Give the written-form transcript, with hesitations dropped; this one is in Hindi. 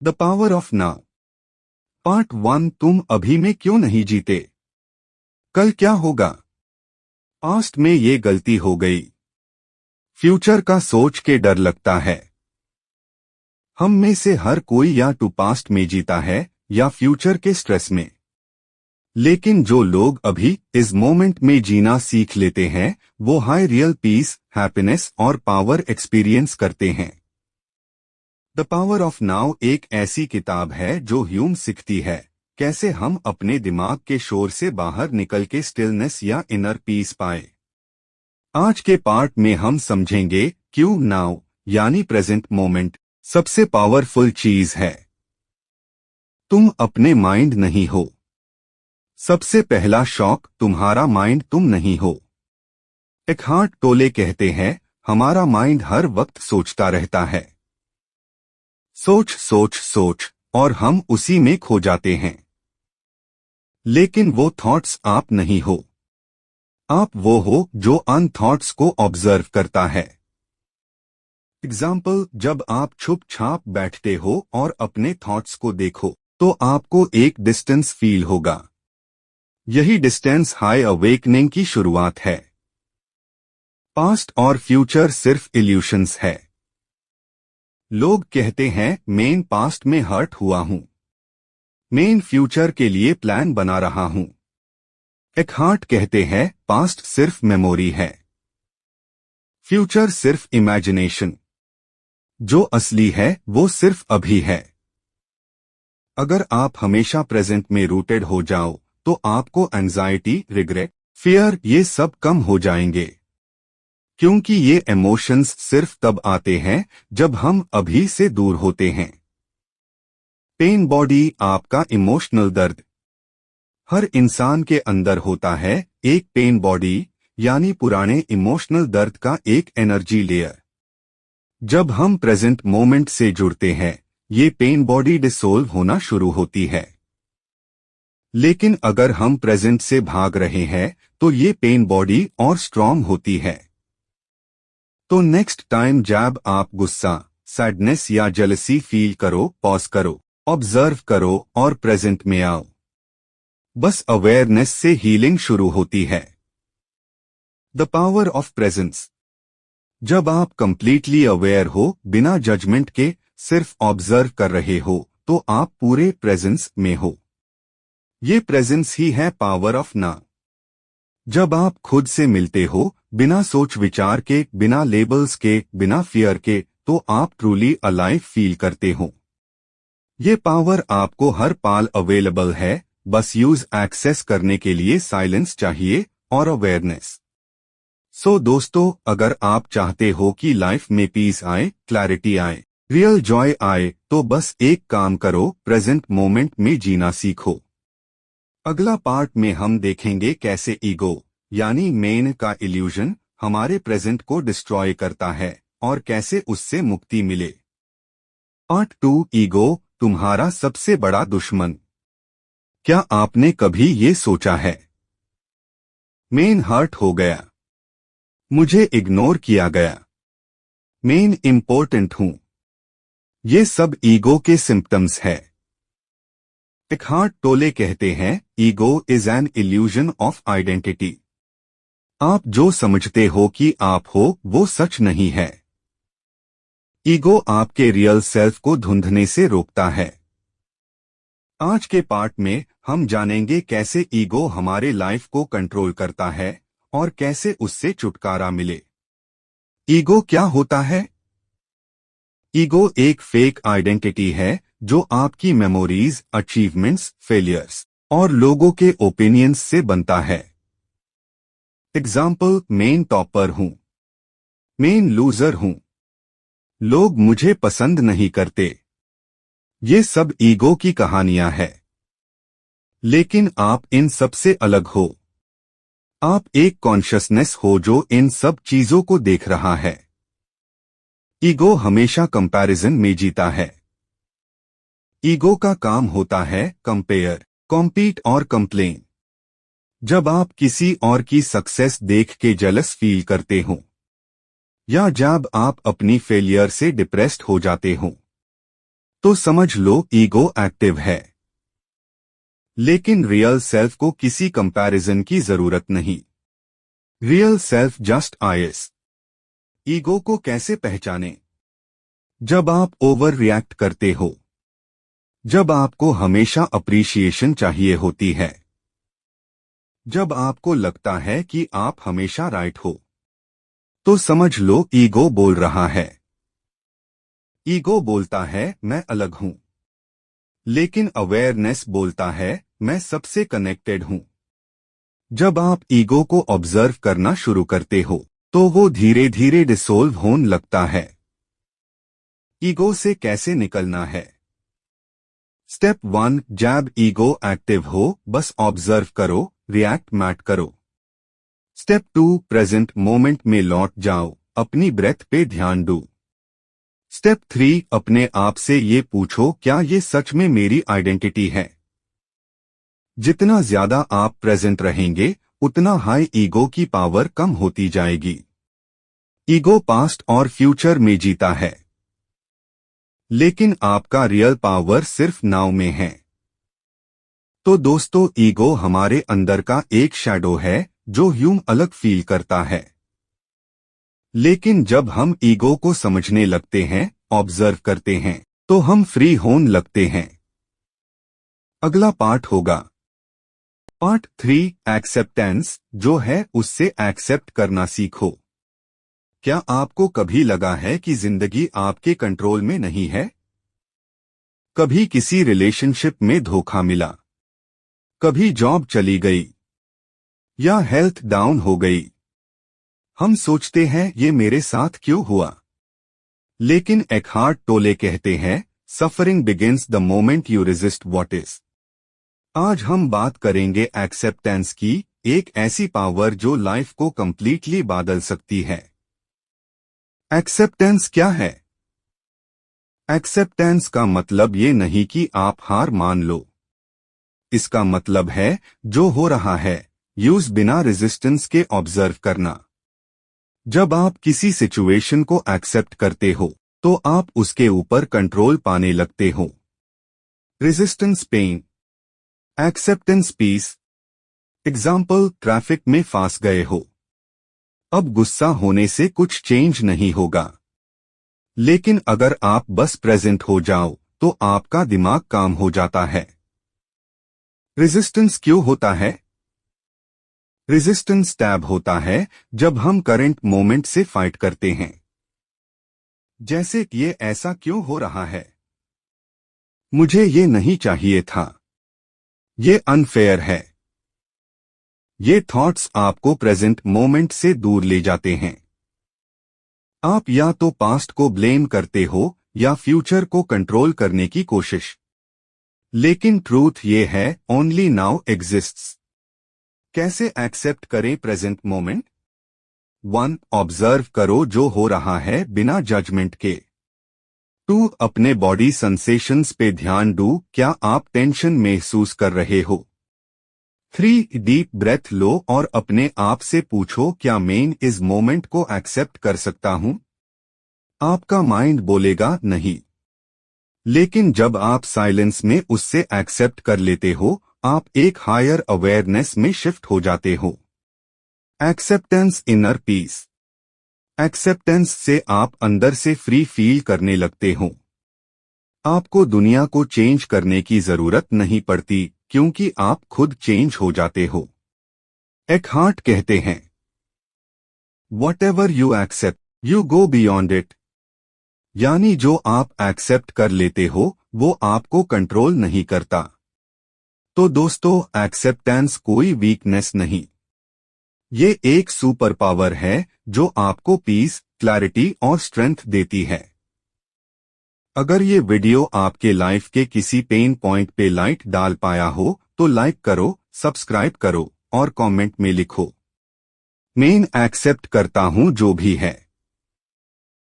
The power of now. Part 1। तुम अभी में क्यों नहीं जीते? कल क्या होगा? पास्ट में ये गलती हो गई। फ्यूचर का सोच के डर लगता है। हम में से हर कोई या तो पास्ट में जीता है या फ्यूचर के स्ट्रेस में। लेकिन जो लोग अभी इस मोमेंट में जीना सीख लेते हैं वो हाई रियल पीस, हैप्पीनेस और पावर एक्सपीरियंस करते हैं। द पावर ऑफ नाउ एक ऐसी किताब है जो ह्यूम सिखती है कैसे हम अपने दिमाग के शोर से बाहर निकल के स्टिलनेस या इनर पीस पाए। आज के पार्ट में हम समझेंगे क्यों नाउ यानी प्रेजेंट मोमेंट सबसे पावरफुल चीज है। तुम अपने माइंड नहीं हो। सबसे पहला शॉक, तुम्हारा माइंड तुम नहीं हो। एकहार्ट टोले कहते हैं हमारा माइंड हर वक्त सोचता रहता है। सोच सोच सोच और हम उसी में खो जाते हैं। लेकिन वो थॉट्स आप नहीं हो। आप वो हो जो अन थॉट्स को ऑब्जर्व करता है। एग्जाम्पल, जब आप चुप छाप बैठते हो और अपने थॉट्स को देखो तो आपको एक डिस्टेंस फील होगा। यही डिस्टेंस हाई अवेकनिंग की शुरुआत है। पास्ट और फ्यूचर सिर्फ इल्यूशंस है। लोग कहते हैं मैं पास्ट में हर्ट हुआ हूं, मैं फ्यूचर के लिए प्लान बना रहा हूं। एकहार्ट कहते हैं पास्ट सिर्फ मेमोरी है, फ्यूचर सिर्फ इमेजिनेशन। जो असली है वो सिर्फ अभी है। अगर आप हमेशा प्रेजेंट में रूटेड हो जाओ तो आपको एंजाइटी, रिग्रेट, फियर ये सब कम हो जाएंगे। क्योंकि ये इमोशंस सिर्फ तब आते हैं जब हम अभी से दूर होते हैं। पेन बॉडी, आपका इमोशनल दर्द। हर इंसान के अंदर होता है एक पेन बॉडी यानी पुराने इमोशनल दर्द का एक एनर्जी लेयर। जब हम प्रेजेंट मोमेंट से जुड़ते हैं ये पेन बॉडी डिसोल्व होना शुरू होती है। लेकिन अगर हम प्रेजेंट से भाग रहे हैं तो ये पेन बॉडी और स्ट्रांग होती है। तो नेक्स्ट टाइम जब आप गुस्सा, सैडनेस या जेलसी फील करो, पॉज करो, ऑब्जर्व करो और प्रेजेंट में आओ। बस अवेयरनेस से हीलिंग शुरू होती है। The power of presence. जब आप कंप्लीटली अवेयर हो, बिना जजमेंट के सिर्फ ऑब्जर्व कर रहे हो तो आप पूरे प्रेजेंस में हो। ये प्रेजेंस ही है पावर ऑफ नाउ। जब आप खुद से मिलते हो बिना सोच विचार के, बिना लेबल्स के, बिना फियर के, तो आप ट्रूली अलाइव फील करते हो। ये पावर आपको हर पाल अवेलेबल है, बस यूज एक्सेस करने के लिए साइलेंस चाहिए और अवेयरनेस। सो दोस्तों, अगर आप चाहते हो कि लाइफ में पीस आए, क्लैरिटी आए, रियल जॉय आए तो बस एक काम करो, प्रेजेंट मोमेंट में जीना सीखो। अगला पार्ट में हम देखेंगे कैसे ईगो यानी मैं का इल्यूजन हमारे प्रेजेंट को डिस्ट्रॉय करता है और कैसे उससे मुक्ति मिले। पार्ट 2। ईगो तुम्हारा सबसे बड़ा दुश्मन। क्या आपने कभी ये सोचा है मैं हर्ट हो गया, मुझे इग्नोर किया गया, मैं इम्पोर्टेंट हूं? ये सब ईगो के सिम्पटम्स है। एकहार्ट टोले कहते हैं ego is an illusion of identity. आप जो समझते हो कि आप हो वो सच नहीं है। ईगो आपके रियल सेल्फ को ढूंढने से रोकता है। आज के पार्ट में हम जानेंगे कैसे ईगो हमारे लाइफ को कंट्रोल करता है और कैसे उससे छुटकारा मिले। ईगो क्या होता है? ईगो एक फेक आइडेंटिटी है जो आपकी मेमोरीज, अचीवमेंट्स, फेलियर्स और लोगों के ओपिनियंस से बनता है। एग्जाम्पल, मैं टॉपर हूं, मैं लूजर हूं, लोग मुझे पसंद नहीं करते। ये सब ईगो की कहानियां हैं। लेकिन आप इन सब से अलग हो। आप एक कॉन्शियसनेस हो जो इन सब चीजों को देख रहा है। ईगो हमेशा कंपैरिजन में जीता है। ईगो का काम होता है कंपेयर, कॉम्पीट और कंप्लेन। जब आप किसी और की सक्सेस देख के जेलस फील करते हो या जब आप अपनी फेलियर से डिप्रेस्ड हो जाते हो तो समझ लो ईगो एक्टिव है। लेकिन रियल सेल्फ को किसी कंपैरिजन की जरूरत नहीं। Real self just eyes. Ego को कैसे पहचाने? जब आप ओवर रिएक्ट करते हो, जब आपको हमेशा अप्रिशिएशन चाहिए होती है, जब आपको लगता है कि आप हमेशा राइट हो, तो समझ लो ईगो बोल रहा है। ईगो बोलता है मैं अलग हूं, लेकिन अवेयरनेस बोलता है मैं सबसे कनेक्टेड हूं। जब आप ईगो को ऑब्जर्व करना शुरू करते हो, तो वो धीरे धीरे डिसोल्व होने लगता है। ईगो से कैसे निकलना है? स्टेप 1, जब ईगो एक्टिव हो बस ऑब्जर्व करो, रिएक्ट मत करो। स्टेप 2, प्रेजेंट मोमेंट में लौट जाओ, अपनी ब्रेथ पे ध्यान दो। स्टेप 3, अपने आप से ये पूछो क्या ये सच में मेरी आइडेंटिटी है? जितना ज्यादा आप प्रेजेंट रहेंगे, उतना हाई ईगो की पावर कम होती जाएगी। ईगो पास्ट और फ्यूचर में जीता है, लेकिन आपका रियल पावर सिर्फ नाउ में है। तो दोस्तों, ईगो हमारे अंदर का एक शैडो है जो यूं अलग फील करता है। लेकिन जब हम ईगो को समझने लगते हैं, ऑब्जर्व करते हैं, तो हम फ्री होने लगते हैं। अगला पार्ट होगा पार्ट 3, एक्सेप्टेंस, जो है उससे एक्सेप्ट करना सीखो। क्या आपको कभी लगा है कि जिंदगी आपके कंट्रोल में नहीं है? कभी किसी रिलेशनशिप में धोखा मिला, कभी जॉब चली गई, या हेल्थ डाउन हो गई। हम सोचते हैं ये मेरे साथ क्यों हुआ? लेकिन एकहार्ट टोले कहते हैं suffering begins the moment you resist what is. आज हम बात करेंगे एक्सेप्टेंस की, एक ऐसी पावर जो लाइफ को कंप्लीटली बदल सकती है। एक्सेप्टेंस क्या है? एक्सेप्टेंस का मतलब ये नहीं कि आप हार मान लो। इसका मतलब है जो हो रहा है, यूज बिना रेजिस्टेंस के ऑब्जर्व करना। जब आप किसी सिचुएशन को एक्सेप्ट करते हो, तो आप उसके ऊपर कंट्रोल पाने लगते हो। Resistance pain, acceptance peace. Example, traffic में फंस गए हो। अब गुस्सा होने से कुछ चेंज नहीं होगा, लेकिन अगर आप बस प्रेजेंट हो जाओ तो आपका दिमाग काम हो जाता है। रेजिस्टेंस क्यों होता है? रेजिस्टेंस टैब होता है जब हम करंट मोमेंट से फाइट करते हैं। जैसे कि ये ऐसा क्यों हो रहा है? मुझे ये नहीं चाहिए था। ये अनफेयर है। ये थॉट्स आपको प्रेजेंट मोमेंट से दूर ले जाते हैं। आप या तो पास्ट को ब्लेम करते हो या फ्यूचर को कंट्रोल करने की कोशिश। लेकिन ट्रूथ ये है, ओनली नाउ एग्जिस्ट्स। कैसे एक्सेप्ट करें प्रेजेंट मोमेंट? 1, ऑब्जर्व करो जो हो रहा है बिना जजमेंट के। 2, अपने बॉडी सेंसेशंस पे ध्यान दो, क्या आप टेंशन महसूस कर रहे हो? 3, डीप ब्रेथ लो और अपने आप से पूछो क्या मैं इस मोमेंट को एक्सेप्ट कर सकता हूं? आपका माइंड बोलेगा नहीं, लेकिन जब आप साइलेंस में उससे एक्सेप्ट कर लेते हो, आप एक हायर अवेयरनेस में शिफ्ट हो जाते हो। Acceptance inner peace. एक्सेप्टेंस से आप अंदर से फ्री फील करने लगते हो। आपको दुनिया को चेंज करने की जरूरत नहीं पड़ती, क्योंकि आप खुद चेंज हो जाते हो। एकहार्ट कहते हैं Whatever you accept, you go beyond it। यानी जो आप एक्सेप्ट कर लेते हो, वो आपको कंट्रोल नहीं करता। तो दोस्तों, एक्सेप्टेंस कोई वीकनेस नहीं, ये एक सुपर पावर है जो आपको पीस, क्लैरिटी और स्ट्रेंथ देती है। अगर ये वीडियो आपके लाइफ के किसी पेन पॉइंट पे लाइट डाल पाया हो, तो लाइक करो, सब्सक्राइब करो और कमेंट में लिखो मैं एक्सेप्ट करता हूं जो भी है।